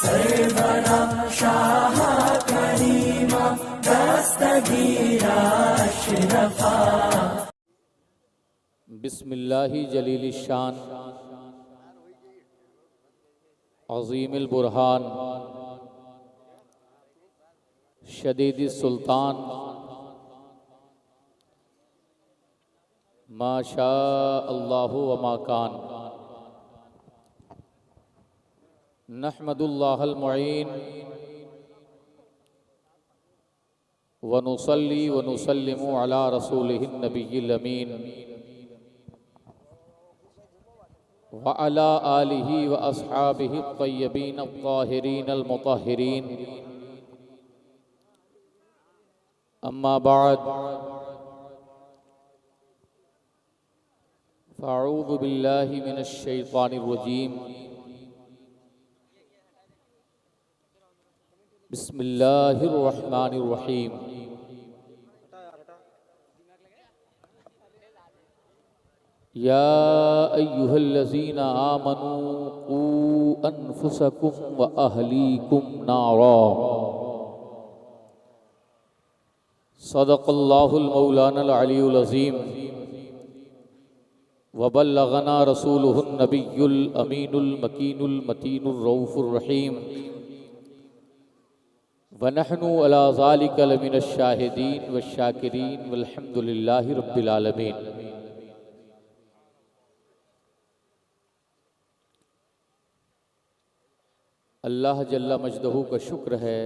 सरवरा शाह करीमा दस्तगीरा अशरफा। बिस्मिल्लाहि जलील शान अज़ीमिल बुरहान शदीद सुल्तान माशा अल्लाहु व मा कान। नहमदुल्लाहल मुईन व नुसल्ली व नुसल्लिमु अला रसूलिहिन नबिय्यिल अमीन व अला आलिहि व अस्हाबिहि अत्तय्यबीन अत्ताहिरीन अल-मुतahहिरीन। अम्मा बाद फ़अऊज़ु बिल्लाहि मिनश शैतानिर रजीम। बिस्मिल्लाहिर रहमानिर रहीम। या अय्युहल्लज़ीना आमनू क़ू अन्फुसकुम व अहलीकुम नारा। सदक़ल्लाहुल मौलानल अलीयुल अज़ीम व बल्लगना रसूलुहुन नबियुल अमीनुल मकीनुल मतीनुर रऊफ़ुर रहीम व नहनु अला ज़ालिका लमिनश शाहिदीन व शाकिरीन वल्हम्दुलिल्लाहि रब्बिल आलमीन। अल्लाह जल्ला मजदहू का शुक्र है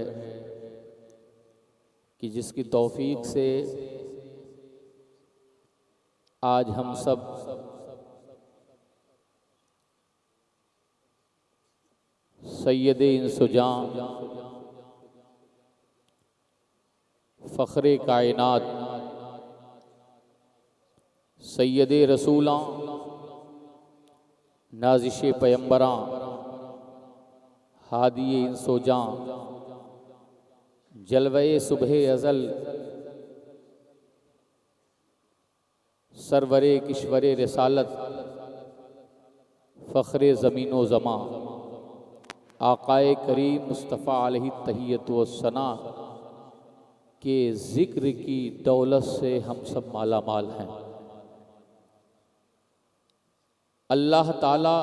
कि जिसकी तौफीक से आज हम सब सैयदे इंसुजां फ़ख्रे कायनात सैयदे रसूलां नाज़िशे पैगंबरां हादिये इंसुजां जलवे सुबह अज़ल सरवरे किश्वरे रिसालत फ़ख्रे ज़मीनो ज़मां आक़ाए करीम मुस्तफ़ा अलैहि तहियत व सना के ज़िक्र की दौलत से हम सब माला माल हैं। अल्लाह ताला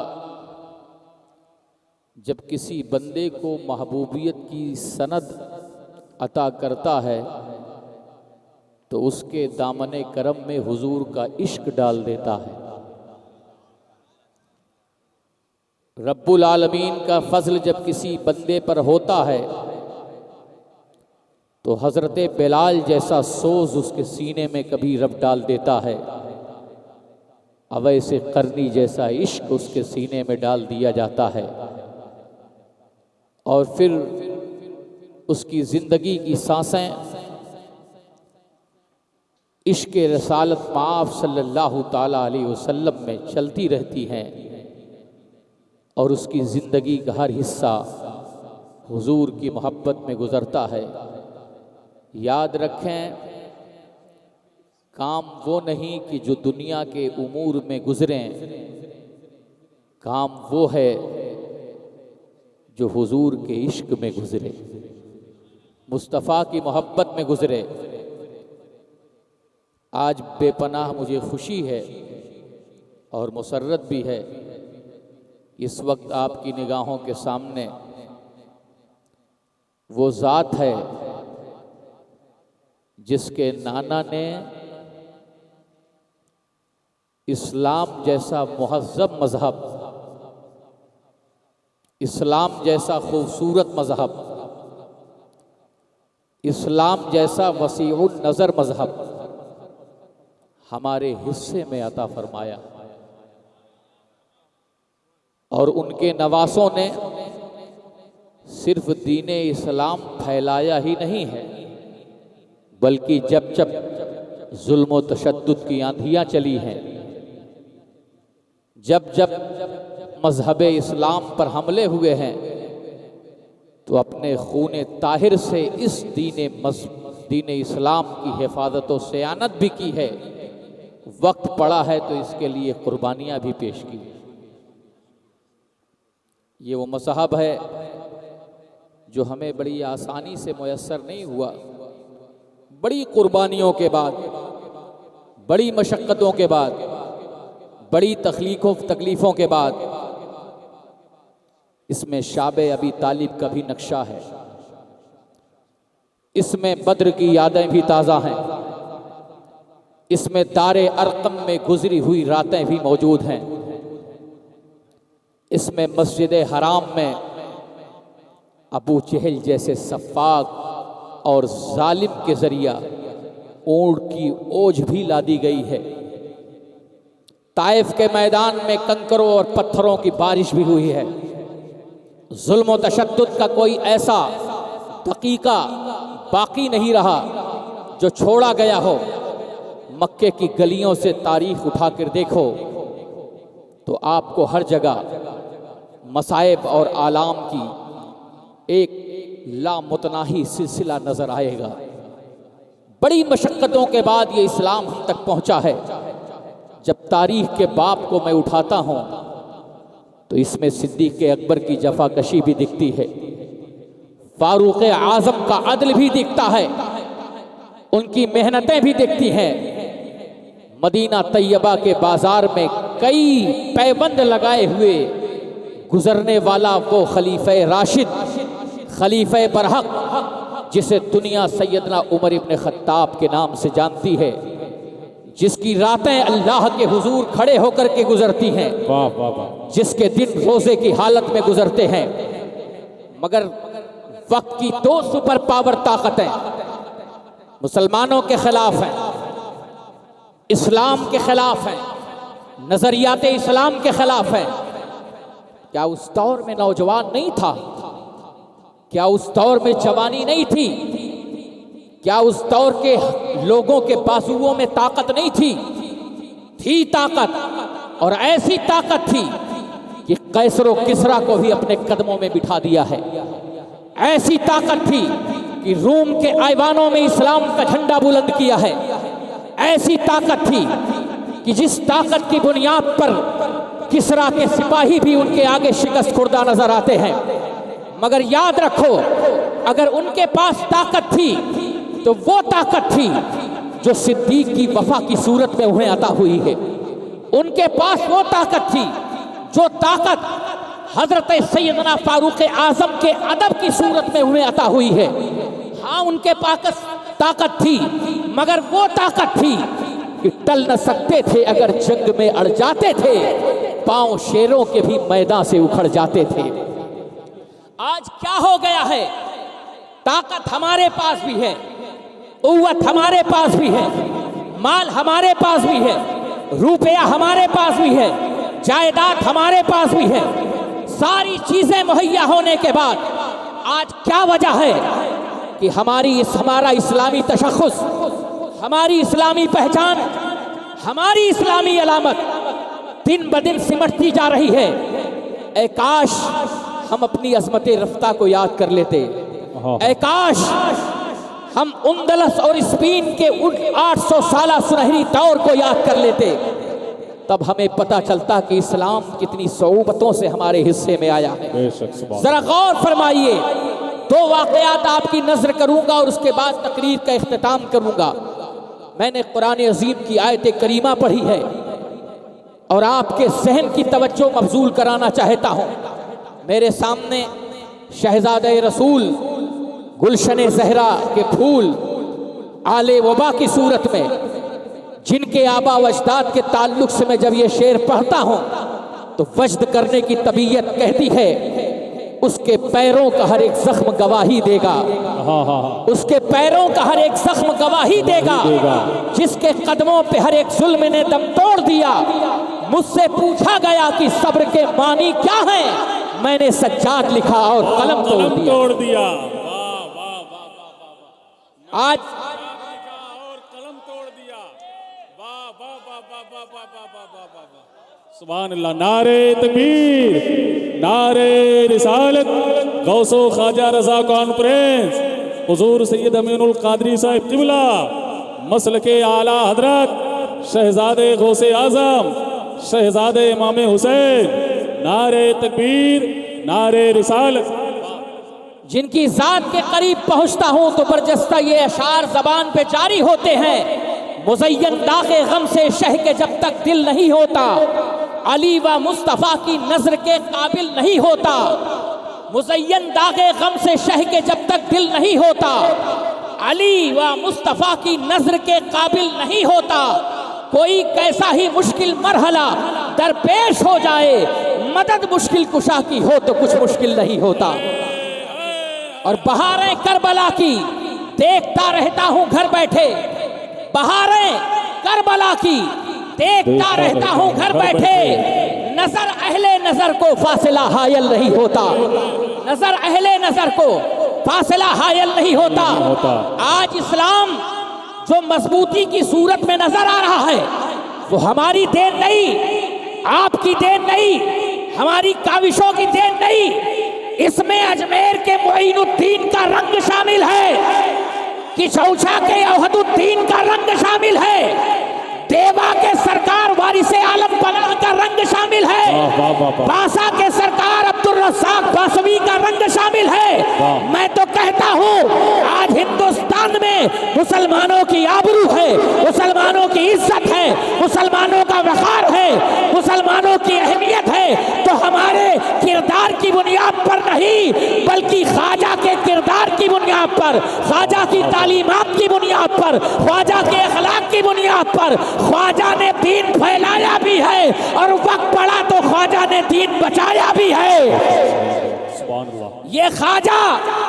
जब किसी बंदे को महबूबियत की सनद अता करता है तो उसके दामने करम में हुजूर का इश्क डाल देता है। रब्बुल आलमीन का फजल जब किसी बंदे पर होता है तो हज़रत बिलाल जैसा सोज उसके सीने में कभी रब डाल देता है। अवैसे करनी जैसा इश्क उसके सीने में डाल दिया जाता है और फिर उसकी ज़िंदगी की सांसें इश्क रसालत माफ़ सल्लल्लाहु ताला अलैहि वसल्लम में चलती रहती हैं और उसकी ज़िंदगी का हर हिस्सा हुजूर की मोहब्बत में गुज़रता है। याद रखें, काम वो नहीं कि जो दुनिया के उमूर में गुज़रें, काम वो है जो हुजूर के इश्क में गुज़रे, मुस्तफ़ा की मोहब्बत में गुज़रे। आज बेपनाह मुझे खुशी है और मुसर्रत भी है इस वक्त आपकी निगाहों के सामने वो ज़ात है जिसके नाना ने इस्लाम जैसा मुहज़्ज़ब मज़हब, इस्लाम जैसा खूबसूरत मज़हब, इस्लाम जैसा वसीउन नज़र मज़हब हमारे हिस्से में अता फरमाया और उनके नवासों ने सिर्फ दीने इस्लाम फैलाया ही नहीं है बल्कि जब जब जुल्म व तशद्दुद की आंधियाँ चली हैं, जब जब मजहब इस्लाम पर हमले हुए हैं तो अपने खून ताहिर से इस दीन इस्लाम की हिफाजत व सयानत भी की है। वक्त पड़ा है तो इसके लिए कुर्बानियाँ भी पेश की। ये वो मज़हब है जो हमें बड़ी आसानी से मुयस्सर नहीं हुआ। बड़ी कुर्बानियों के बाद, बड़ी मशक्क़तों के बाद, बड़ी तकलीफ़ों के बाद इसमें शाबे अबी तालिब का भी नक्शा है, इसमें बद्र की यादें भी ताज़ा हैं, इसमें दारे अरकम में गुजरी हुई रातें भी मौजूद हैं, इसमें मस्जिद हराम में अबू जहल जैसे सफ़ाक और जालिम के ज़रिया ऊँट की ओझ भी ला दी गई है। ताइफ के मैदान में कंकरों और पत्थरों की बारिश भी हुई है। जुल्म व तशद्दुद का कोई ऐसा दकीका बाकी नहीं रहा जो छोड़ा गया हो। मक्के की गलियों से तारीख उठा कर देखो तो आपको हर जगह मसाइब और आलाम की एक लामुतनाही सिलसिला नजर आएगा। बड़ी मशक्क़तों के बाद ये इस्लाम हम तक पहुंचा है। जब तारीख के बाब को मैं उठाता हूं तो इसमें सिद्दीक़ अकबर की जफाकशी भी दिखती है, फारूक आज़म का अदल भी दिखता है, उनकी मेहनतें भी दिखती हैं। मदीना तैयबा के बाजार में कई पैबंद लगाए हुए गुजरने वाला वो खलीफे राशिद, खलीफे बरहक, जिसे दुनिया सैयदना उमर इब्न खत्ताब के नाम से जानती है, जिसकी रातें अल्लाह के हुजूर खड़े होकर के गुजरती हैं, वाह वाह वाह, जिसके दिन रोजे की हालत में गुजरते हैं। मगर वक्त की दो सुपर पावर ताकतें मुसलमानों के खिलाफ हैं, इस्लाम के खिलाफ हैं, नजरियात इस्लाम के खिलाफ हैं। क्या उस दौर में नौजवान नहीं था? क्या उस दौर में जवानी नहीं थी? क्या उस दौर के लोगों के बाजुओं में ताकत नहीं थी? थी ताकत, और ऐसी ताकत थी कि कैसर व किसरा को भी अपने कदमों में बिठा दिया है। ऐसी ताकत थी कि रूम के ऐवानों में इस्लाम का झंडा बुलंद किया है। ऐसी ताकत थी कि जिस ताकत की बुनियाद पर किसरा के सिपाही भी उनके आगे शिकस्त खुर्दा नजर आते हैं। मगर याद रखो, अगर उनके पास ताकत थी तो वो ताकत थी जो सिद्दीक की वफा की सूरत में उन्हें अता हुई है। उनके पास वो ताकत थी जो ताकत हजरत सैयदना फारूक आजम के अदब की सूरत में उन्हें अता हुई है। हाँ, उनके पास ताकत थी, मगर वो ताकत थी कि टल न सकते थे, अगर जंग में अड़ जाते थे, पांव शेरों के भी मैदान से उखड़ जाते थे। आज क्या हो गया है? ताकत हमारे पास भी है, कुव्वत हमारे पास भी है, माल हमारे पास भी है, रुपया हमारे पास भी है, जायदाद हमारे पास भी है। सारी चीजें मुहैया होने के बाद आज क्या वजह है कि हमारा इस्लामी तशख़्ख़ुस, हमारी इस्लामी पहचान, हमारी इस्लामी अलामत दिन ब दिन सिमटती जा रही है। ऐ काश हम अपनी अज़मत रफ्ता को याद कर लेते। ऐ काश हम उंदलस और स्पेन के उन 800 साला सुनहरी दौर को याद कर लेते। तब हमें पता चलता कि इस्लाम कितनी सऊबतों से हमारे हिस्से में आया है। जरा गौर फरमाइए, दो वाक़यात आपकी नजर करूंगा और उसके बाद तकरीर का इख्तिताम करूंगा। मैंने कुरान अजीम की आयत करीमा पढ़ी है और आपके जहन की तवज्जो मबजूल कराना चाहता हूं। मेरे सामने शहजादे रसूल गुलशन ज़हरा के फूल आले वबा की सूरत में, जिनके आबा व अजदाद के ताल्लुक से मैं जब ये शेर पढ़ता हूं तो वजद करने की तबीयत कहती है, उसके पैरों का हर एक जख्म गवाही देगा। उसके पैरों का हर एक जख्म गवाही देगा। जिसके कदमों पे हर एक जुल्म ने दम तोड़ दिया। मुझसे पूछा गया कि सब्र के मानी क्या है, मैंने सज्जाद लिखा और कलम तोड़ दिया। आज सुभान अल्लाह। नारे तकबीर, नारे रिसालत, गौसो ख्वाजा रजा कॉन्फ्रेंस, हुजूर सैयद अमीनुल कादरी साहिब क़िबला, मसलके आला हजरत शहजादे गौसे आजम शहजादे इमाम हुसैन। नारे तकबीर, नारे रिसालत। जिनकी ज़ात के करीब पहुँचता हूँ तो बरजस्ता ये अशार ज़बान पे जारी होते हैं। मुज़य्यन दाग़े गम से शह के जब तक दिल नहीं होता, अली व मुस्तफ़ा की नज़र के काबिल नहीं होता। मुज़य्यन दाग़े गम से शह के जब तक दिल नहीं होता, अली व मुस्तफ़ा की नज़र के काबिल नहीं होता। कोई कैसा ही मुश्किल मरहला दरपेश हो जाए, मदद मुश्किल कुशा की हो तो कुछ मुश्किल नहीं होता। और बहारें करबला की देखता रहता हूँ घर बैठे, बहारें करबला की देखता रहता हूँ घर बैठे। नजर अहले नजर को फासिला हायल नहीं होता, नजर अहले नजर को फासिला हायल नहीं होता। आज इस्लाम जो मजबूती की सूरत में नजर आ रहा है वो हमारी देन नहीं, आपकी देन नहीं, हमारी काविशों की देन नहीं। इसमें अजमेर के मोइनुद्दीन का रंग शामिल है, कि चौछा के औहदुद्दीन का रंग शामिल है, देवा के सरकार वारिसे आलम पनाह का रंग शामिल है, बासा के सरकार अब्दुल रज़्ज़ाक़ बासवी का रंग शामिल है। मैं तो कहता हूँ आज हिंदुस्तान में मुसलमानों की आबरू है, मुसलमानों की इज्जत है, मुसलमानों का वक़ार है, मुसलमानों की अहमियत है। तो हमारे किरदार की बुनियाद पर नहीं बल्कि ख्वाजा के किरदार की बुनियाद पर, ख्वाजा की तालीमात की बुनियाद पर, ख्वाजा के अखलाक की बुनियाद पर ख्वाजा ने दीन फैलाया भी है और वक्त पड़ा तो ख्वाजा ने दीन बचाया भी है। ये ख्वाजा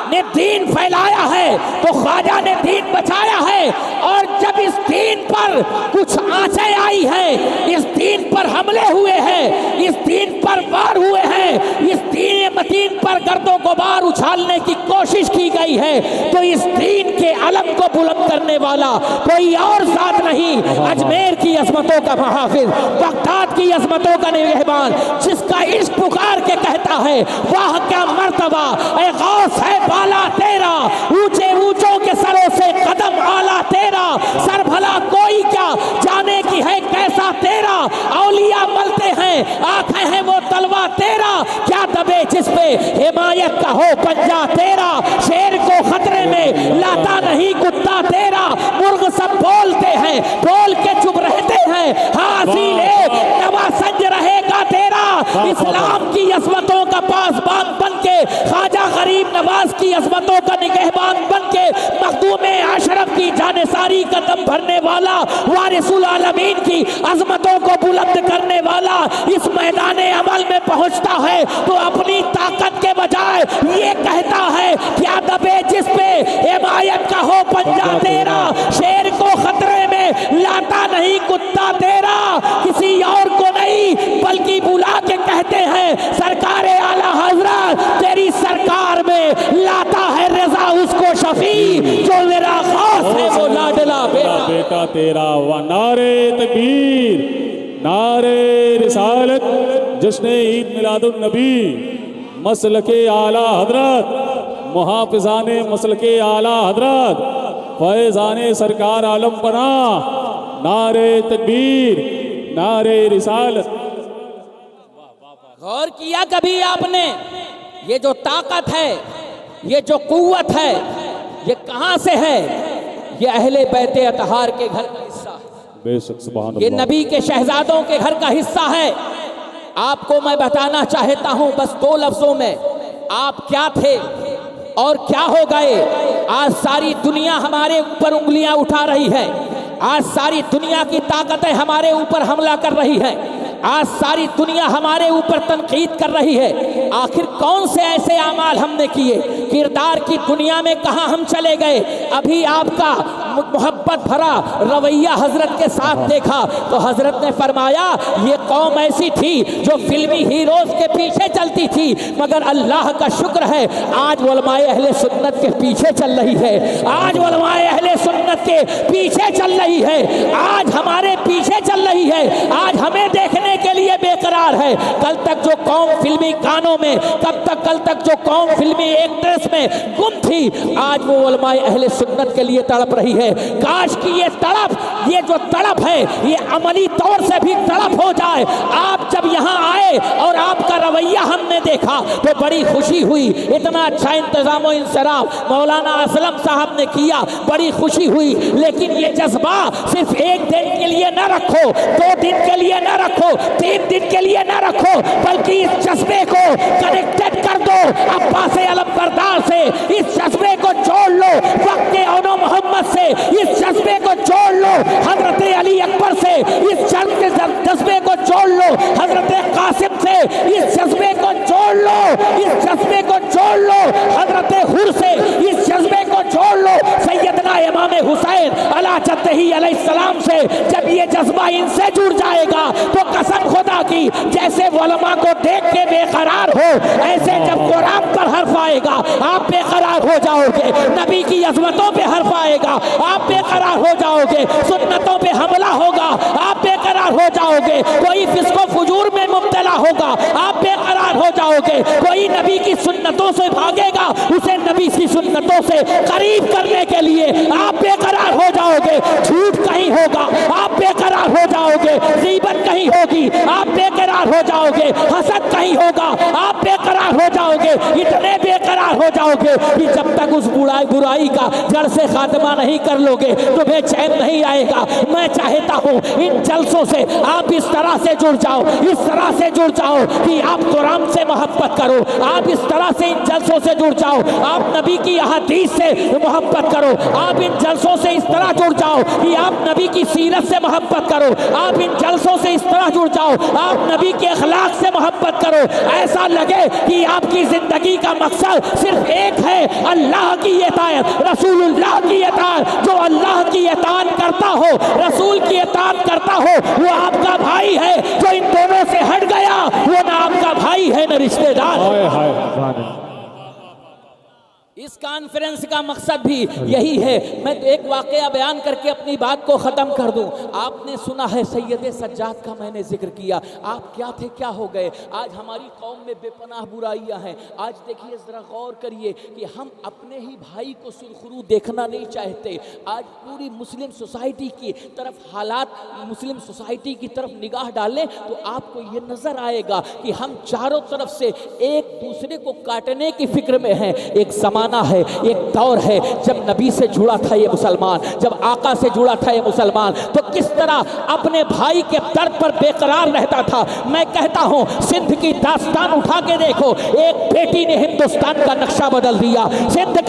ने दीन फैलाया है तो ख्वाजा ने दीन बचाया है। और जब इस दीन पर कुछ आंचें आई हैं, इस दीन पर हमले हुए हैं, इस दीन पर वार हुए हैं, इस दीन मतीन पर गर्दो गुबार उछालने की कोशिश की गई है, तो इस दीन के अलम को बुलंद करने वाला कोई और साथ नहीं, अजमेर की अजमतों का मुहाफिज, बगदाद की अजमतों का निगहबान, जिसका इश्क पुकार के कहता है वाह क्या मर्तबा ए गौस है बाला तेरा, ऊंचे ऊंचों के सरों से कदम आला तेरा, सर भला कोई क्या जाने की है कैसा तेरा, औलिया मलते हैं आंखें हैं वो तलवा तेरा, क्या दबे जिस पे हिमायत का हो पंजा तेरा, शेर को खतरे में लाता नहीं कुत्ता तेरा, मुर्ग सब बोलते हैं बोल के चुप रहते हैं, हासिल नवासंज रहेगा तेरा। इस्लाम की अज़मतों का पासबान बन के, ख्वाजा गरीब नवाज की अज़मतों का निगहबान बन के, मखदूम अशरफ की जानिसारी का दम भरने वाला, वारिसुल आलमीन की अज़मतों को बुलंद करने वाला इस मैदान अमल में पहुंचता है तो अपनी ताकत के बजाय ये कहता है क्या दबे जिस पे हिमायत का हो पंजा तेरा, शेर को खतरे में लाता नहीं कुत्ता तेरा, किसी और को नहीं बल्कि बुला के कहते हैं सरकार आला हजरत तेरी सरकार में लाता है रजा उसको शफी जो मेरा खास है वो लाडला बेटा तेरा। व नारे तकबीर, नारे रिसालत, जश्न ईद मिलादुन नबी, मसलके आला हजरत, मुहाफिजाने मसलके आला हजरत, फैजाने सरकार आलम पना, नारे तकबीर, नारे रिसालत। गौर किया कभी आपने ये जो ताकत है, ये जो कुव्वत है, ये कहां से है? ये अहले बैत अतहार के घर का हिस्सा है, बेशक सुभान ये अल्लाह, नबी के शहजादों के घर का हिस्सा है। आपको मैं बताना चाहता हूं बस दो लफ्जों में, आप क्या थे और क्या हो गए। आज सारी दुनिया हमारे ऊपर उंगलियां उठा रही है, आज सारी दुनिया की ताकतें हमारे ऊपर हमला कर रही है, आज सारी दुनिया हमारे ऊपर तनकीद कर रही है। आखिर कौन से ऐसे आमाल हमने किए, किरदार की दुनिया में कहां हम चले गए। अभी आपका मोहब्बत भरा रवैया हजरत के साथ देखा तो हजरत ने फरमाया ये कौम ऐसी थी जो फिल्मी हीरोज के पीछे चलती थी, मगर अल्लाह का शुक्र है आज उलमाए अहले सुन्नत के पीछे चल रही है, आज उलमाए अहले सुन्नत के पीछे चल रही है, आज हमारे पीछे चल रही है, आज हमें देखने के लिए बेकरार बेकरार है। कल तक जो कौम फिल्मी गानों में, कल तक जो कौम फिल्मी एक्ट्रेस में गुम थी, आज वो उलमाए अहले सुन्नत के लिए तड़प रही है। काश कि ये तड़प, ये जो तड़प है, ये अमली तौर से भी तड़प हो जाए। आप जब यहाँ आए और आपका रवैया हमने देखा तो बड़ी खुशी हुई। इतना अच्छा इंतजाम इंसराफ मौलाना असलम साहब ने किया, बड़ी खुशी हुई। लेकिन ये जज्बा सिर्फ एक दिन के लिए न रखो, 2 दिन के लिए न रखो, 3 दिन के लिए न रखो, बल्कि इस जज्बे को कनेक्टेड कर दो अब्बास अलमबरदार से। इस जज्बे को जोड़ लो वक्त औनो मोहम्मद से, इस जज्बे को जोड़ लो हजरत अली अकबर से, इस जज्बे को जोड़ लो हजरत कासिम से, इस जज्बे को जोड़ लो, इस जज्बे को जोड़ लो हजरत हुर से, इस जज्बे को जोड़ लो सैयदना इमाम हुसैन अला जद्दही अलैहिस्सलाम से। जब ये जज्बा इनसे जुड़ जाएगा तो कसम खुदा की, जैसे उलमा को देख के बेकरार हो, ऐसे जब कुरान पर हर्फ आएगा आप बेकरार हो जाओगे, नबी की अजमतों पे हर्फ आएगा आप बेकरार हो जाओगे, सुन्नतों पे हमला होगा आप बेकरार हो जाओगे, कोई फिस्को फुजूर में मुब्तला होगा आप बेकरार हो जाओगे, कोई नबी की सुन्नतों से भागेगा, उसे नबी की सुन्नतों से करीब करने के लिए आप बेकरार हो जाओगे। झूठ कहीं होगा आप बेकरार हो जाओगे, गीबत कहीं होगी आप बेकरार हो जाओगे, हसद कहीं होगा आप बेकरार हो जाओगे। इतने बेकरार हो जाओगे कि जब तक उस बुराई का जड़ से खात्मा नहीं कर लोगे तुम्हें चैन नहीं आएगा। मैं चाहता हूँ इन जलसों से आप इस तरह से जुड़ जाओ, इस तरह से जुड़ जाओ कि आप कुरान से मोहब्बत करो, आप इस तरह से इन जलसों से जुड़ जाओ, आप नबी की हदीस से मोहब्बत करो, आप इन जलसों से इस तरह जुड़ जाओ कि आप नबी की सीरत से मोहब्बत करो, आप इन जलसों से इस तरह जुड़ जाओ आप नबी के अखलाक से मोहब्बत करो। ऐसा लगे कि आपकी जिंदगी का मकसद सिर्फ एक है, अल्लाह की इताअत, रसूलुल्लाह की इताअत। जो अल्लाह की इताअत करता हो, रसूल की इताअत करता हो, वो आपका भाई है। जो इन दोनों से हट गया वो ना आपका भाई है ना रिश्तेदार। इस कॉन्फ्रेंस का मकसद भी यही है। मैं तो एक वाकया बयान करके अपनी बात को ख़त्म कर दूं। आपने सुना है सैयद सज्जाद का मैंने जिक्र किया, आप क्या थे क्या हो गए। आज हमारी कौम में बेपनाह बुराइयां हैं। आज देखिए ज़रा गौर करिए कि हम अपने ही भाई को सुरखरू देखना नहीं चाहते। आज पूरी मुस्लिम सोसाइटी की तरफ हालात, मुस्लिम सोसाइटी की तरफ निगाह डालें तो आपको ये नज़र आएगा कि हम चारों तरफ से एक दूसरे को काटने की फिक्र में हैं। एक ज़माना है, एक दौर है जब नबी से जुड़ा था ये मुसलमान, जब आका से जुड़ा था ये मुसलमान, तो किस तरह अपने भाई के दर्द पर बेकरार रहता था। मैं कहता हूँ सिंध की दास्तान उठा के देखो, एक बेटी ने हिंदुस्तान का नक्शा बदल दिया। सिंध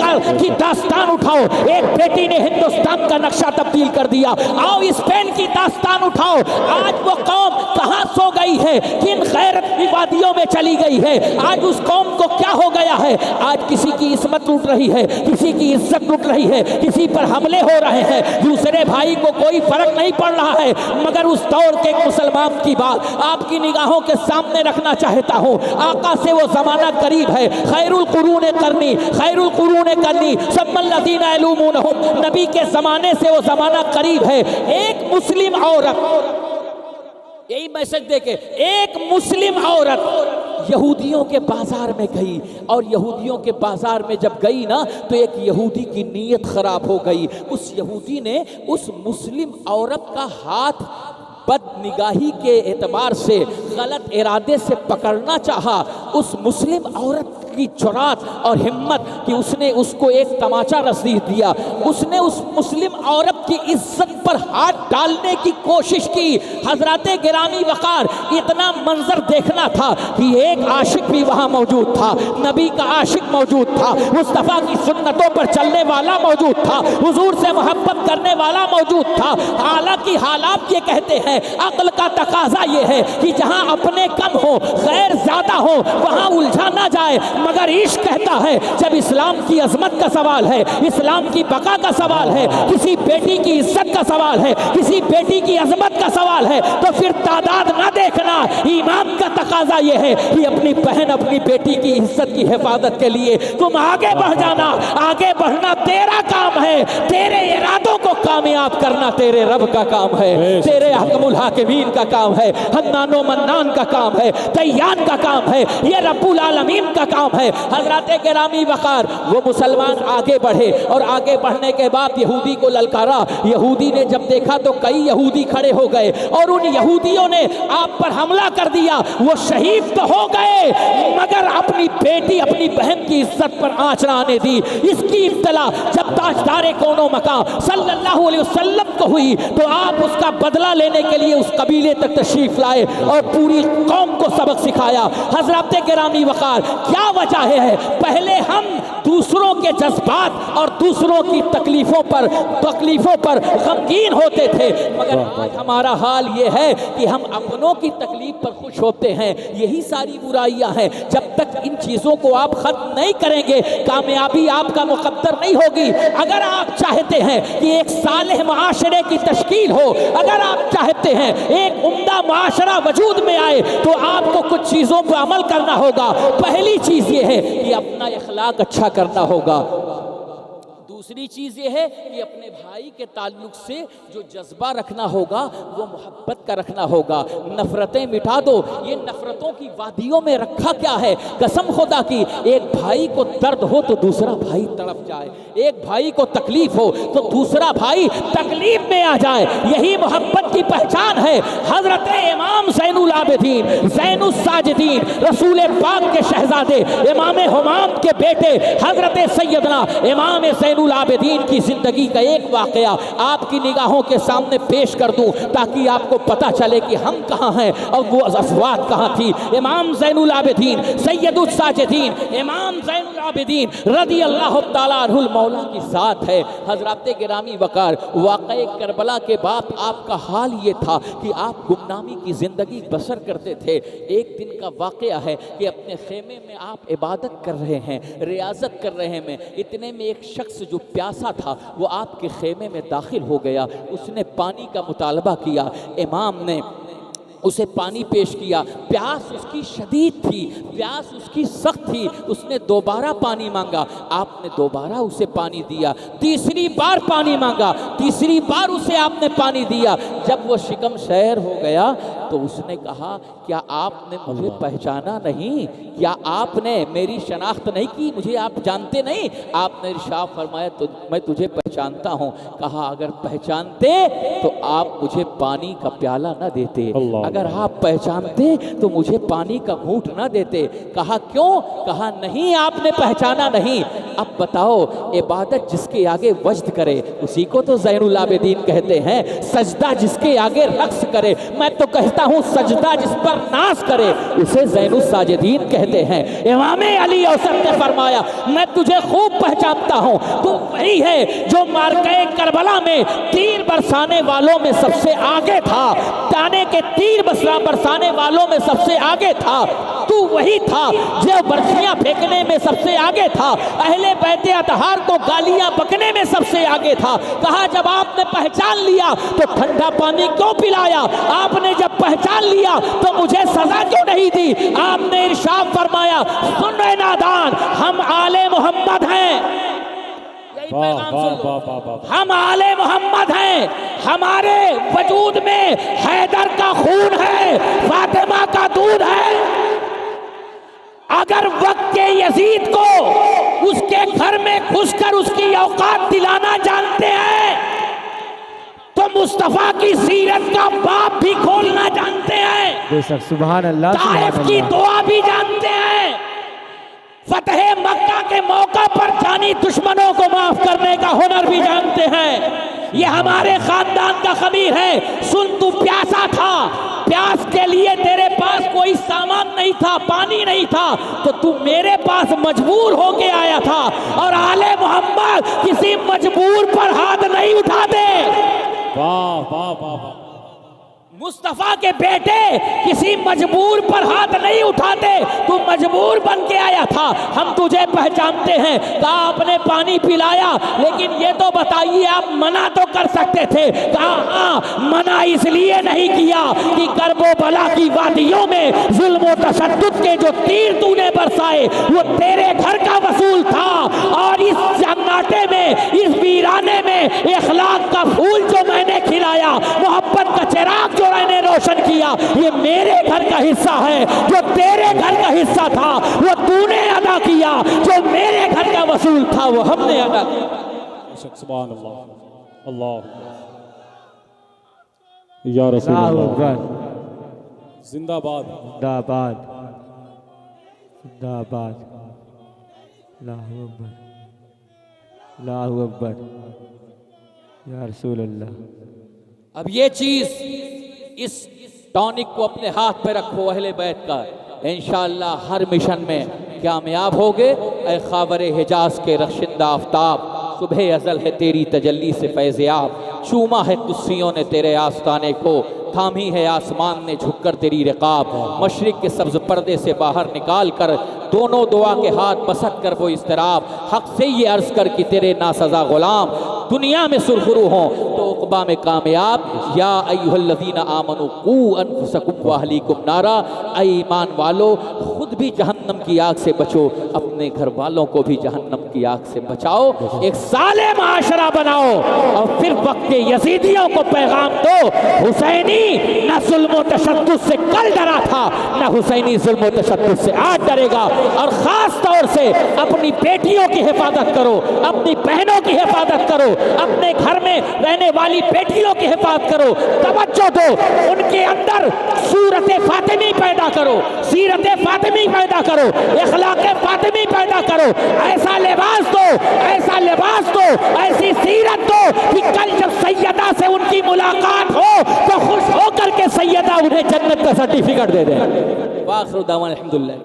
की दास्तान उठाओ, एक बेटी ने हिंदुस्तान का नक्शा तब्दील कर दिया। आओ स्पेन की दास्तान उठाओ, आज वो कौम कहाँ सो गई है, किन गैरत की वादियों में चली गई है। आज उस कौम को क्या हो गया है। आज किसी की इस्मत लूट रही है, किसी की इज्जत लूट रही है, किसी पर हमले हो रहे हैं, दूसरे भाई को कोई फर्क नहीं पड़ रहा है। मगर उस दौर के मुसलमान की बात आपकी निगाहों के सामने रखना चाहता हूँ। आका से वो जमाना करीब है। खैरुल कुरून करनी, खैरुल कुरून करनी सब्बल्लज़ीना यलूमूनहुम, नबी के जमाने से वो जमाना करीब है। एक मुस्लिम औरत, यही मैसेज देके, एक मुस्लिम औरत यहूदियों के बाजार में गई, और यहूदियों के बाजार में जब गई ना तो एक यहूदी की नीयत खराब हो गई। उस यहूदी ने उस मुस्लिम औरत का हाथ बदनिगाही के एतबार से, गलत इरादे से पकड़ना चाहा। उस मुस्लिम औरत की जुरात और हिम्मत कि उसने उसको एक तमाचा रसीद दिया। उसने उस मुस्लिम औरत की इज्जत पर हाथ डालने की कोशिश की। हजरते गिरामी वकार, इतना मंजर देखना था कि एक आशिक भी वहाँ मौजूद था, नबी का आशिक मौजूद था, मुस्तफ़ा की सुन्नतों पर चलने वाला मौजूद था, हुजूर से मोहब्बत करने वाला मौजूद था। हालांकि हालात ये कहते हैं, अक्ल का तकाजा ये है कि जहाँ अपने कम हो, गैर ज्यादा हो, वहाँ उलझा ना जाए। मगर इश्क कहता है जब इस्लाम की अजमत का सवाल है, इस्लाम की बका का सवाल है, किसी बेटी की इज्जत का सवाल है, किसी बेटी की अजमत का सवाल है, तो फिर तादाद ना देखना। ईमान का तकाजा यह है कि अपनी बहन अपनी बेटी की इज्जत की हिफाजत के लिए तुम आगे बढ़ जाना। आगे बढ़ना तेरा काम है, तेरे इरादों को कामयाब करना तेरे रब का काम है, तेरे हकमुल हाकिमीन का काम है, हन्नानो मन्नान का काम है, तैयान का काम है, ये रब्बुल आलमीन का काम है। हजरत गिरामी वक़ार वो मुसलमान आगे बढ़े और आगे बढ़ने के बाद यहूदी को ललकारा। यहूदी ने जब देखा तो कई यहूदी खड़े हो गए और उन यहूदियों ने आप पर हमला कर दिया। वो शहीद तो हो गए मगर अपनी बेटी अपनी बहन की इज्जत पर आंच ना आने दी। इसकी इब्तला जब ताजदारे कोनो मकाम सल्लल्लाहु अलैहि वसल्लम को हुई तो आप उसका बदला लेने के लिए उस कबीले तक तशरीफ लाए और पूरी कौम को सबक सिखाया। हजरत गिरामी वक़ार क्या वजह है? पहले हम दूसरों के जज्बात और दूसरों की तकलीफों पर गमगीन होते थे, मगर आज हमारा हाल ये है कि हम अपनों की तकलीफ पर खुश होते हैं। यही सारी बुराइयां हैं। जब तक इन चीज़ों को आप खत्म नहीं करेंगे कामयाबी आपका मुकद्दर नहीं होगी। अगर आप चाहते हैं कि एक सालेह माशरे की तश्कील हो, अगर आप चाहते हैं एक उम्दा माशरा वजूद में आए, तो आपको कुछ चीज़ों पर अमल करना होगा। पहली चीज़ ये है कि अपना इखलाक अच्छा करना होगा। दूसरी चीज़ ये है कि अपने भाई के ताल्लुक से जो जज्बा रखना होगा वो मोहब्बत का रखना होगा। नफ़रतें मिटा दो। ये नफ़रतों की वादियों में रखा क्या है? कसम खुदा की, एक भाई को दर्द हो तो दूसरा भाई तड़प जाए, एक भाई को तकलीफ हो तो दूसरा भाई तकलीफ में आ जाए। यही मोहब्बत की पहचान है। हज़रत इमाम ज़ैनुल आबिदीन ज़ैनुस साजिदीन रसूल पाक के शहजादे इमाम हुमाम के बेटे हज़रत सैयदना इमाम ज़ैनुल आबिदीन की जिंदगी का एक वाकया आपकी निगाहों के सामने पेश कर दूं ताकि आपको पता चले कि हम कहाँ हैं और वो अज़वात कहाँ थी। इमाम ज़ैनुल आबिदीन सैयदुस साजिदीन इमाम ज़ैनुल आबिदीन रज़ी अल्लाह तआला अन्हुल मौला की साथ है। हज़रत गिरामी वक़ार वाक़ए करबला के बाद आपका हाल ये था कि आप गुमनामी की ज़िंदगी बसर करते थे। एक दिन का वाकया है कि अपने खेमे में आप इबादत कर रहे हैं, रियाजत कर रहे हैं। इतने में एक शख्स जो प्यासा था वो आपके खेमे में दाखिल हो गया। उसने पानी का मुतालबा किया। इमाम ने उसे पानी पेश किया। प्यास उसकी शदीद थी, प्यास उसकी सख्त थी। उसने दोबारा पानी मांगा, आपने दोबारा उसे पानी दिया। तीसरी बार पानी मांगा, तीसरी बार उसे आपने पानी दिया। जब वो शिकम शहर हो गया तो उसने कहा, क्या आपने मुझे पहचाना नहीं? क्या आपने मेरी शनाख्त नहीं की? मुझे आप जानते नहीं? आपने इरशाद फरमाया, तो मैं तुझे पहचानता हूँ। कहा, अगर पहचानते तो आप मुझे पानी का प्याला न देते, अगर आप पहचानते तो मुझे पानी का घूंट न देते। कहा, क्यों? कहा, नहीं, आपने पहचाना नहीं। अब बताओ, इबादत जिसके आगे वज्द करे उसी को तो ज़ैनुल आबिदीन कहते हैं। सजदा जिसके आगे रक्स करे, मैं तो कहता हूँ सजदा जिस पर नाज करे उसे ज़ैनुस साजिदीन कहते हैं। इमामे अली औसत ने फरमाया, मैं तुझे खूब पहचानता हूँ, तू वही है जो मार्के करबला में तीर बरसाने वालों में सबसे आगे था, ताने के तीर बरसाने वालों में सबसे आगे था। तू वही था जो बर्फियां फेंकने में सबसे आगे था, अहले बैते अतहार को गालियां बकने में सबसे आगे था। कहा, जब आपने पहचान लिया तो ठंडा पानी क्यों पिलाया? आपने जब पहचान लिया तो मुझे सजा क्यों नहीं दी? आपने इरशाद फरमाया, सुन रे नादान, हम आले मोहम्मद हैं। हम आले मोहम्मद हैं, हमारे वजूद में हैदर का खून है, फातिमा का दूध है। अगर वक्त के यजीद को उसके घर में घुसकर उसकी औकात दिलाना जानते हैं तो मुस्तफा की सीरत का बाप भी खोलना जानते हैं। बेशक, सुभान अल्लाह, ताइफ की दुआ भी जानते हैं। फतह मक्का के मौका पर जानी दुश्मनों को माफ करने का हुनर भी जानते हैं। ये हमारे खानदान का खमीर है। सुन, तू प्यासा था, प्यास के लिए तेरे पास कोई सामान नहीं था, पानी नहीं था, तो तू मेरे पास मजबूर होके आया था। और आले मोहम्मद किसी मजबूर पर हाथ नहीं उठाते। वाह वाह वाह वाह। मुस्तफा के बेटे किसी मजबूर पर हाथ नहीं उठाते, तू मजबूर बन के आया था, हम तुझे पहचानते हैं। कहा आपने पानी पिलाया, लेकिन ये तो बताइए आप मना तो कर सकते थे। कहा हाँ, मना इसलिए नहीं किया कि कर्बो बला की वादियों में जुल्म व तशद्दुद के जो तीर तूने बरसाए वो तेरे घर का वसूल था, और इस जन्नाटे में, इस वीराने में इखलाक का फूल जो मैंने खिलाया, मोहब्बत का चिराग जो मैंने रोशन किया, ये मेरे घर का हिस्सा है। जो तेरे घर का हिस्सा था वो तूने अदा किया, जो मेरे घर का वसूल था वो हमने अदा किया। सुभान अल्लाह, अल्लाह या रसूल अल्लाह, जिंदाबाद जिंदाबाद जिंदाबाद, अल्लाहु अकबर अल्लाहु अकबर या रसूल अल्लाह। अब ये चीज, इस टॉनिक को अपने हाथ पे रखो अहले बैत का, इंशाअल्लाह हर मिशन में कामयाब होगे। ऐ ख़ाबर हिजाज के रशिंदा आफ्ताब, सुबह अज़ल है तेरी तजल्ली से फैज़याब, चूमा है तुस्सियों ने तेरे आस्ताने को, थामी है आसमान ने झुककर तेरी रिकाब, मशरिक के सब्ज़ पर्दे से बाहर निकाल कर दोनों दुआ के हाथ बसक कर वो इस्तराब, हक से ये अर्ज़ कर कि तेरे नासज़ा ग़ुलाम दुनिया में सुरखुरू हों तो उक़बा में कामयाब। या अय्युहल्लज़ीना आमनू क़ू अनफुसकुम व अहलीकुम नारा, ऐ ईमान वालो खुद भी जहन्नम की आग से बचो, अपने घर वालों को भी जहन्नम की आग से बचाओ। एक साले माशरा बनाओ और फिर वक्त यजीदियों को पैगाम दो, हुसैनी न जुल्म तशद्दुद से कल डरा था, न हुसैनी जुल्म तशद्दुद से आज डरेगा। और ख़ास तौर से अपनी बेटियों की हिफाजत करो, अपनी बहनों की हिफाजत करो, अपने घर में रहने वाली बेटियों की हिफाजत करो, तवज्जो दो, उनके अंदर सूरत फातिमी पैदा करो, सीरत फातिमी पैदा करो, इखलाक फातिमी पैदा करो। ऐसा लिबास दो, ऐसा लिबास दो, ऐसी सीरत दो कि कल जब सैयदा से उनकी मुलाकात हो तो खुश होकर के सैयदा उन्हें जन्नत का सर्टिफिकेट दे दे। वाखिर दावाना अल्हम्दुलिल्लाह।